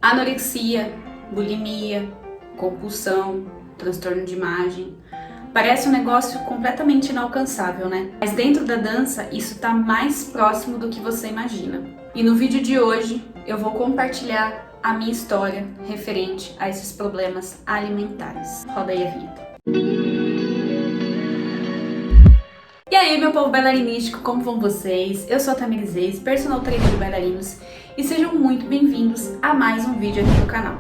Anorexia, bulimia, compulsão, transtorno de imagem. Parece um negócio completamente inalcançável, né? Mas dentro da dança, isso tá mais próximo do que você imagina. E no vídeo de hoje, eu vou compartilhar a minha história referente a esses problemas alimentares. Roda aí a vinheta. E aí, meu povo bailarinístico, como vão vocês? Eu sou a Tamiris Reis, personal trainer de bailarinos, e sejam muito bem-vindos a mais um vídeo aqui no canal.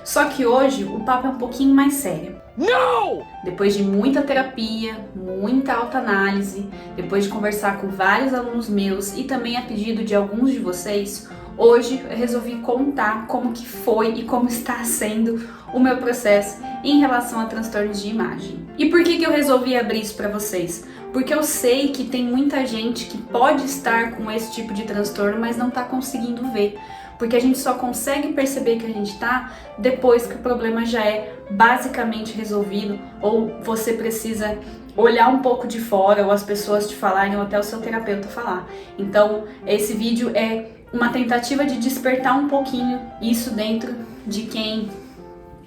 Só que hoje o papo é um pouquinho mais sério. Não! Depois de muita terapia, muita autoanálise, depois de conversar com vários alunos meus e também a pedido de alguns de vocês, hoje eu resolvi contar como que foi e como está sendo o meu processo em relação a transtornos de imagem. E por que eu resolvi abrir isso para vocês? Porque eu sei que tem muita gente que pode estar com esse tipo de transtorno, mas não está conseguindo ver. Porque a gente só consegue perceber que a gente está depois que o problema já é basicamente resolvido, ou você precisa olhar um pouco de fora, ou as pessoas te falarem, ou até o seu terapeuta falar. Então, esse vídeo é uma tentativa de despertar um pouquinho isso dentro de quem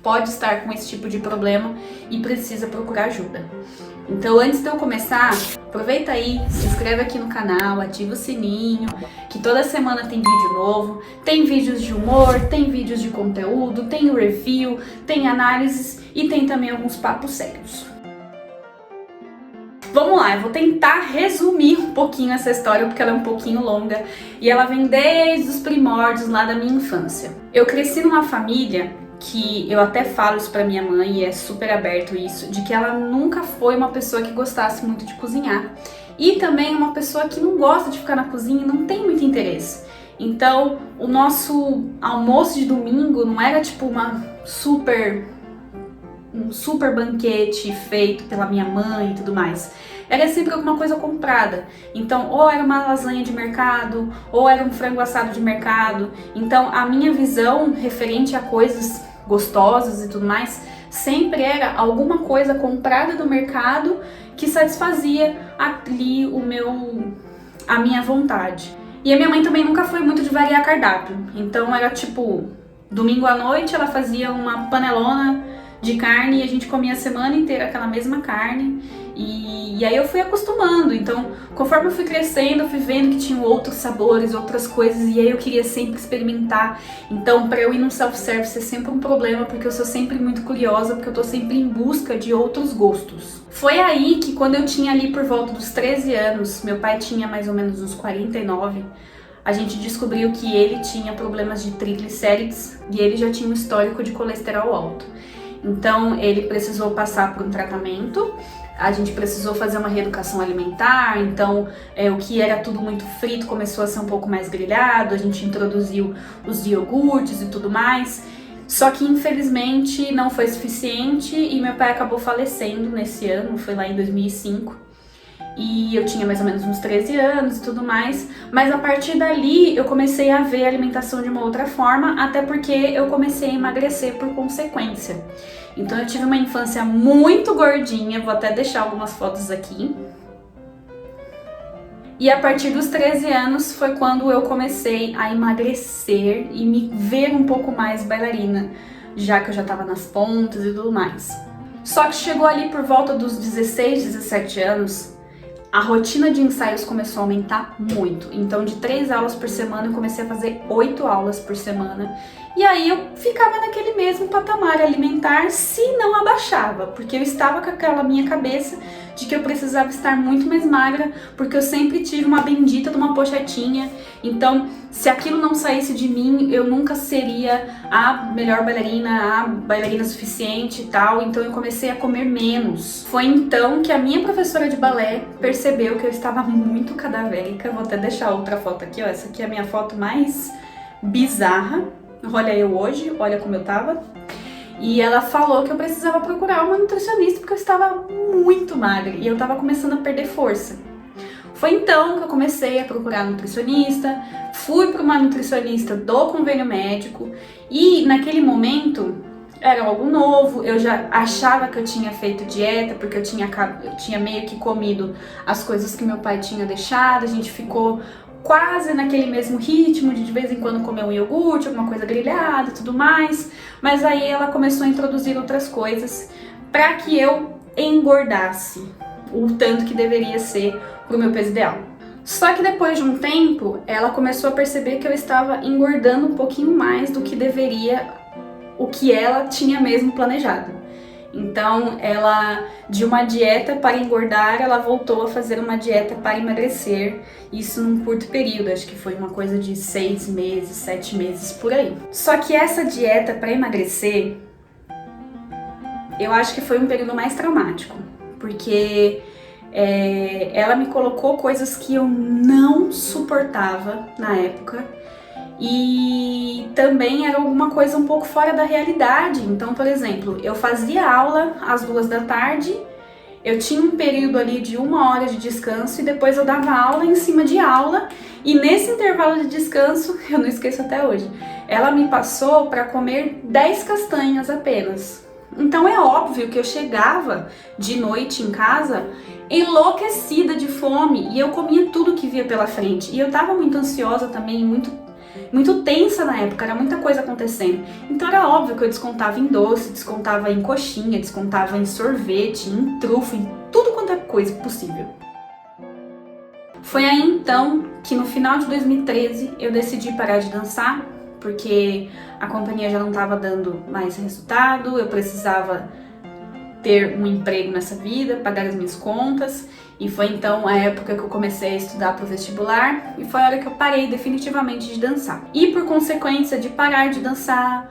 pode estar com esse tipo de problema e precisa procurar ajuda. Então, antes de eu começar, aproveita aí, se inscreve aqui no canal, ativa o sininho, que toda semana tem vídeo novo, tem vídeos de humor, tem vídeos de conteúdo, tem review, tem análises e tem também alguns papos sérios. Vamos lá, eu vou tentar resumir um pouquinho essa história porque ela é um pouquinho longa e ela vem desde os primórdios lá da minha infância. Eu cresci numa família que eu até falo isso pra minha mãe e é super aberto isso, de que ela nunca foi uma pessoa que gostasse muito de cozinhar. E também uma pessoa que não gosta de ficar na cozinha e não tem muito interesse. Então, o nosso almoço de domingo não era tipo um super banquete feito pela minha mãe e tudo mais. Era sempre alguma coisa comprada. Então, ou era uma lasanha de mercado, ou era um frango assado de mercado. Então, a minha visão referente a coisas gostosas e tudo mais, sempre era alguma coisa comprada do mercado que satisfazia ali a minha vontade. E a minha mãe também nunca foi muito de variar cardápio. Então, era tipo, domingo à noite ela fazia uma panelona de carne e a gente comia a semana inteira aquela mesma carne e aí eu fui acostumando. Então, conforme eu fui crescendo, eu fui vendo que tinham outros sabores, outras coisas, e aí eu queria sempre experimentar. Então, para eu ir num self-service é sempre um problema, porque eu sou sempre muito curiosa, porque eu tô sempre em busca de outros gostos. Foi aí que, quando eu tinha ali por volta dos 13 anos, meu pai tinha mais ou menos uns 49, a gente descobriu que ele tinha problemas de triglicérides e ele já tinha um histórico de colesterol alto. Então, ele precisou passar por um tratamento, a gente precisou fazer uma reeducação alimentar, então o que era tudo muito frito começou a ser um pouco mais grelhado, a gente introduziu os iogurtes e tudo mais. Só que, infelizmente, não foi suficiente e meu pai acabou falecendo nesse ano, foi lá em 2005. E eu tinha mais ou menos uns 13 anos e tudo mais, mas a partir dali eu comecei a ver a alimentação de uma outra forma, até porque eu comecei a emagrecer por consequência. Então eu tive uma infância muito gordinha, vou até deixar algumas fotos aqui. E a partir dos 13 anos foi quando eu comecei a emagrecer e me ver um pouco mais bailarina, já que eu já estava nas pontas e tudo mais. Só que chegou ali por volta dos 16, 17 anos, a rotina de ensaios começou a aumentar muito. Então, de 3 aulas por semana, eu comecei a fazer 8 aulas por semana. E aí eu ficava naquele mesmo patamar alimentar, se não abaixava, porque eu estava com aquela minha cabeça de que eu precisava estar muito mais magra, porque eu sempre tive uma bendita de uma pochetinha. Então, se aquilo não saísse de mim, eu nunca seria a melhor bailarina, a bailarina suficiente e tal. Então, eu comecei a comer menos. Foi então que a minha professora de balé percebeu que eu estava muito cadavérica. Vou até deixar outra foto aqui, ó. Essa aqui é a minha foto mais bizarra. Olha eu hoje, olha como eu tava. E ela falou que eu precisava procurar uma nutricionista porque eu estava muito magra e eu estava começando a perder força. Foi então que eu comecei a procurar nutricionista, fui para uma nutricionista do convênio médico e naquele momento era algo novo, eu já achava que eu tinha feito dieta porque eu tinha meio que comido as coisas que meu pai tinha deixado, a gente ficou quase naquele mesmo ritmo de vez em quando comer um iogurte, alguma coisa grelhada e tudo mais, mas aí ela começou a introduzir outras coisas para que eu engordasse o tanto que deveria ser pro meu peso ideal. Só que depois de um tempo, ela começou a perceber que eu estava engordando um pouquinho mais do que deveria, o que ela tinha mesmo planejado. Então, ela, de uma dieta para engordar, ela voltou a fazer uma dieta para emagrecer, isso num curto período, acho que foi uma coisa de 6 meses, 7 meses, por aí. Só que essa dieta para emagrecer, eu acho que foi um período mais traumático, porque ela me colocou coisas que eu não suportava na época, e também era alguma coisa um pouco fora da realidade. Então, por exemplo, eu fazia aula às 2 da tarde, eu tinha um período ali de 1 hora de descanso e depois eu dava aula em cima de aula, e nesse intervalo de descanso, eu não esqueço até hoje, ela me passou para comer 10 castanhas apenas. Então é óbvio que eu chegava de noite em casa enlouquecida de fome e eu comia tudo que via pela frente. E eu tava muito ansiosa também, muito tensa na época, era muita coisa acontecendo. Então era óbvio que eu descontava em doce, descontava em coxinha, descontava em sorvete, em trufa, em tudo quanto é coisa possível. Foi aí então que no final de 2013 eu decidi parar de dançar, porque a companhia já não estava dando mais resultado, eu precisava ter um emprego nessa vida, pagar as minhas contas, e foi então a época que eu comecei a estudar para o vestibular, e foi a hora que eu parei definitivamente de dançar. E por consequência de parar de dançar,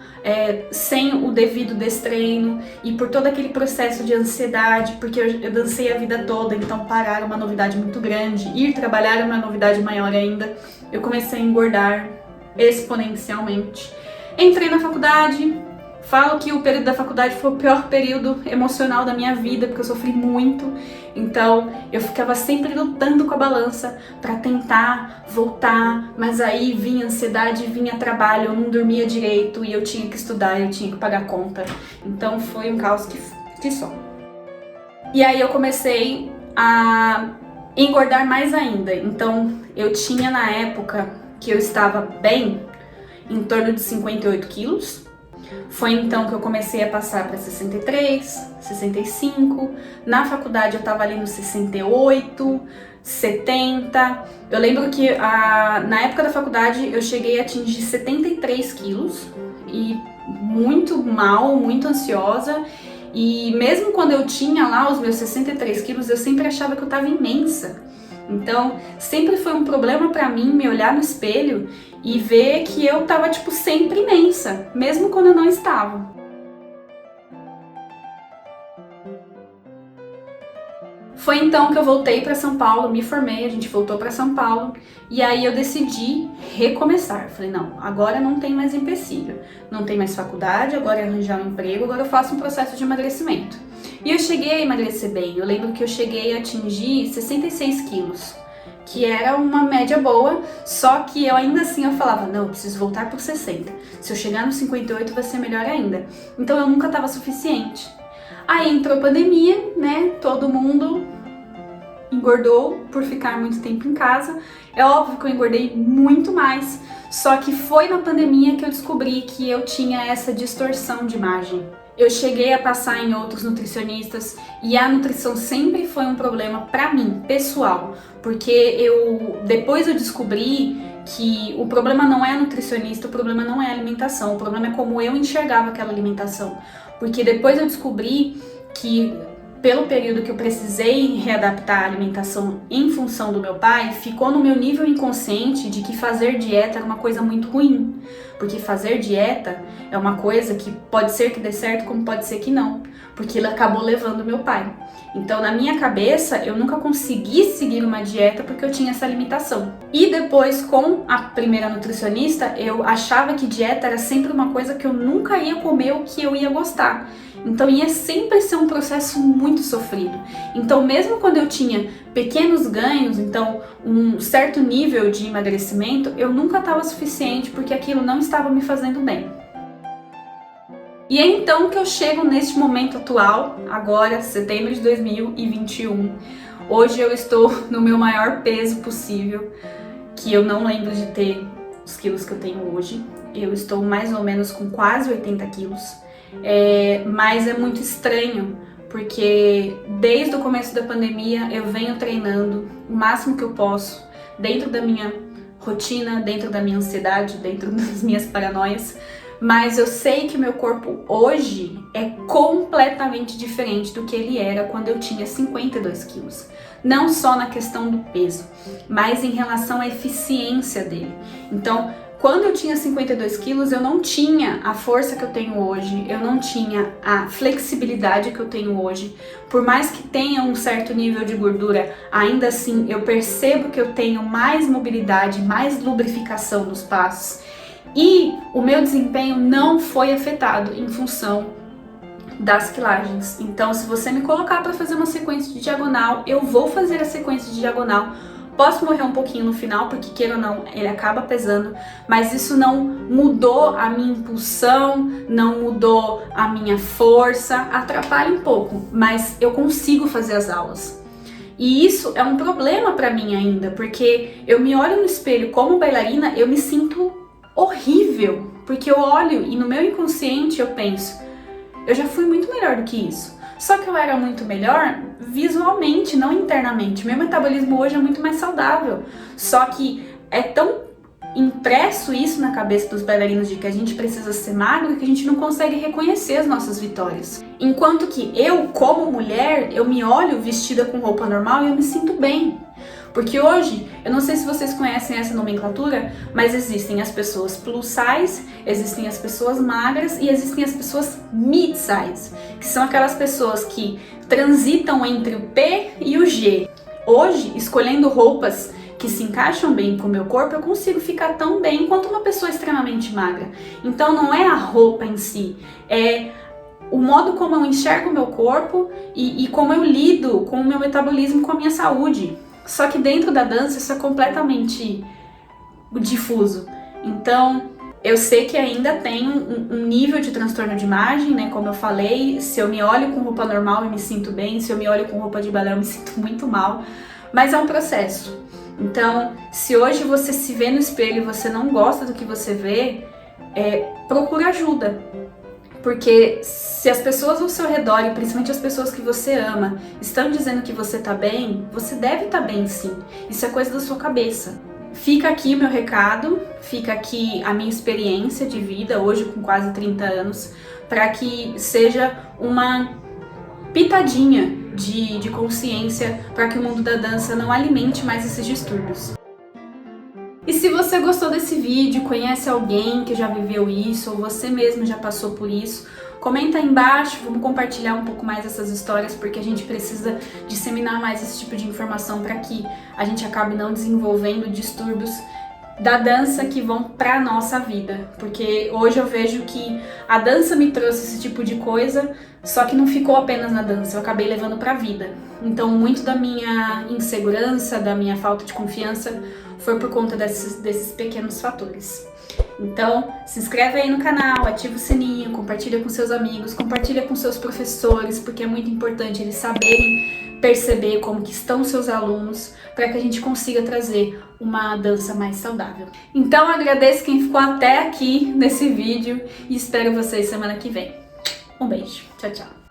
sem o devido destreino, e por todo aquele processo de ansiedade, porque eu dancei a vida toda, então parar é uma novidade muito grande, ir trabalhar é uma novidade maior ainda, eu comecei a engordar exponencialmente. Entrei na faculdade, falo que o período da faculdade foi o pior período emocional da minha vida, porque eu sofri muito, então eu ficava sempre lutando com a balança para tentar voltar, mas aí vinha ansiedade, vinha trabalho, eu não dormia direito e eu tinha que estudar, eu tinha que pagar conta, então foi um caos que só. E aí eu comecei a engordar mais ainda, então eu tinha na época que eu estava bem, em torno de 58 quilos. Foi então que eu comecei a passar para 63, 65. Na faculdade eu estava ali nos 68, 70. Eu lembro que na época da faculdade eu cheguei a atingir 73 quilos e muito mal, muito ansiosa. E mesmo quando eu tinha lá os meus 63 quilos, eu sempre achava que eu estava imensa. Então, sempre foi um problema pra mim me olhar no espelho e ver que eu tava, tipo, sempre imensa, mesmo quando eu não estava. Foi então que eu voltei pra São Paulo, me formei, a gente voltou pra São Paulo, e aí eu decidi recomeçar. Falei, não, agora não tem mais empecilho, não tem mais faculdade, agora é arranjar um emprego, agora eu faço um processo de emagrecimento. E eu cheguei a emagrecer bem, eu lembro que eu cheguei a atingir 66 quilos, que era uma média boa, só que eu ainda assim eu falava, não, eu preciso voltar para os 60, se eu chegar nos 58 vai ser melhor ainda. Então eu nunca estava suficiente. Aí entrou a pandemia, né, todo mundo engordou por ficar muito tempo em casa. É óbvio que eu engordei muito mais, só que foi na pandemia que eu descobri que eu tinha essa distorção de imagem. Eu cheguei a passar em outros nutricionistas e a nutrição sempre foi um problema pra mim, pessoal, porque depois eu descobri que o problema não é a nutricionista, o problema não é a alimentação, o problema é como eu enxergava aquela alimentação, porque depois eu descobri que pelo período que eu precisei readaptar a alimentação em função do meu pai, ficou no meu nível inconsciente de que fazer dieta era uma coisa muito ruim. Porque fazer dieta é uma coisa que pode ser que dê certo, como pode ser que não. Porque ele acabou levando meu pai. Então, na minha cabeça, eu nunca consegui seguir uma dieta porque eu tinha essa limitação. E depois, com a primeira nutricionista, eu achava que dieta era sempre uma coisa que eu nunca ia comer o que eu ia gostar. Então ia sempre ser um processo muito sofrido. Então mesmo quando eu tinha pequenos ganhos, então um certo nível de emagrecimento, eu nunca estava suficiente porque aquilo não estava me fazendo bem. E é então que eu chego neste momento atual, agora, setembro de 2021. Hoje eu estou no meu maior peso possível. que eu não lembro de ter os quilos que eu tenho hoje. Eu estou mais ou menos com quase 80 quilos, mas é muito estranho, porque desde o começo da pandemia eu venho treinando o máximo que eu posso, dentro da minha rotina, dentro da minha ansiedade, dentro das minhas paranoias, mas eu sei que o meu corpo hoje é completamente diferente do que ele era quando eu tinha 52 quilos. Não só na questão do peso, mas em relação à eficiência dele. Então, quando eu tinha 52 quilos, eu não tinha a força que eu tenho hoje, eu não tinha a flexibilidade que eu tenho hoje. Por mais que tenha um certo nível de gordura, ainda assim eu percebo que eu tenho mais mobilidade, mais lubrificação nos passos. E o meu desempenho não foi afetado em função das quilagens. Então, se você me colocar para fazer uma sequência de diagonal, eu vou fazer a sequência de diagonal. Posso morrer um pouquinho no final, porque queira ou não, ele acaba pesando, mas isso não mudou a minha impulsão, não mudou a minha força, atrapalha um pouco, mas eu consigo fazer as aulas. E isso é um problema para mim ainda, porque eu me olho no espelho como bailarina, eu me sinto horrível, porque eu olho e no meu inconsciente eu penso, eu já fui muito melhor do que isso. Só que eu era muito melhor visualmente, não internamente. Meu metabolismo hoje é muito mais saudável. Só que é tão impresso isso na cabeça dos bailarinos de que a gente precisa ser magro que a gente não consegue reconhecer as nossas vitórias. Enquanto que eu, como mulher, eu me olho vestida com roupa normal e eu me sinto bem. Porque hoje, eu não sei se vocês conhecem essa nomenclatura, mas existem as pessoas plus size, existem as pessoas magras e existem as pessoas mid size, que são aquelas pessoas que transitam entre o P e o G. Hoje, escolhendo roupas que se encaixam bem com o meu corpo, eu consigo ficar tão bem quanto uma pessoa extremamente magra. Então não é a roupa em si, é o modo como eu enxergo o meu corpo e como eu lido com o meu metabolismo, com a minha saúde. Só que dentro da dança isso é completamente difuso. Então, eu sei que ainda tem um nível de transtorno de imagem, né? Como eu falei, se eu me olho com roupa normal eu me sinto bem, se eu me olho com roupa de balé eu me sinto muito mal. Mas é um processo. Então, se hoje você se vê no espelho e você não gosta do que você vê, procura ajuda. Porque se as pessoas ao seu redor, e principalmente as pessoas que você ama, estão dizendo que você tá bem, você deve estar bem sim. Isso é coisa da sua cabeça. Fica aqui o meu recado, fica aqui a minha experiência de vida, hoje com quase 30 anos, para que seja uma pitadinha de consciência para que o mundo da dança não alimente mais esses distúrbios. E se você gostou desse vídeo, conhece alguém que já viveu isso, ou você mesmo já passou por isso, comenta aí embaixo, vamos compartilhar um pouco mais essas histórias, porque a gente precisa disseminar mais esse tipo de informação para que a gente acabe não desenvolvendo distúrbios da dança que vão para nossa vida. Porque hoje eu vejo que a dança me trouxe esse tipo de coisa, só que não ficou apenas na dança, eu acabei levando para a vida. Então muito da minha insegurança, da minha falta de confiança, foi por conta desses pequenos fatores. Então, se inscreve aí no canal, ativa o sininho, compartilha com seus amigos, compartilha com seus professores, porque é muito importante eles saberem perceber como que estão os seus alunos, para que a gente consiga trazer uma dança mais saudável. Então, agradeço quem ficou até aqui nesse vídeo e espero vocês semana que vem. Um beijo, tchau, tchau!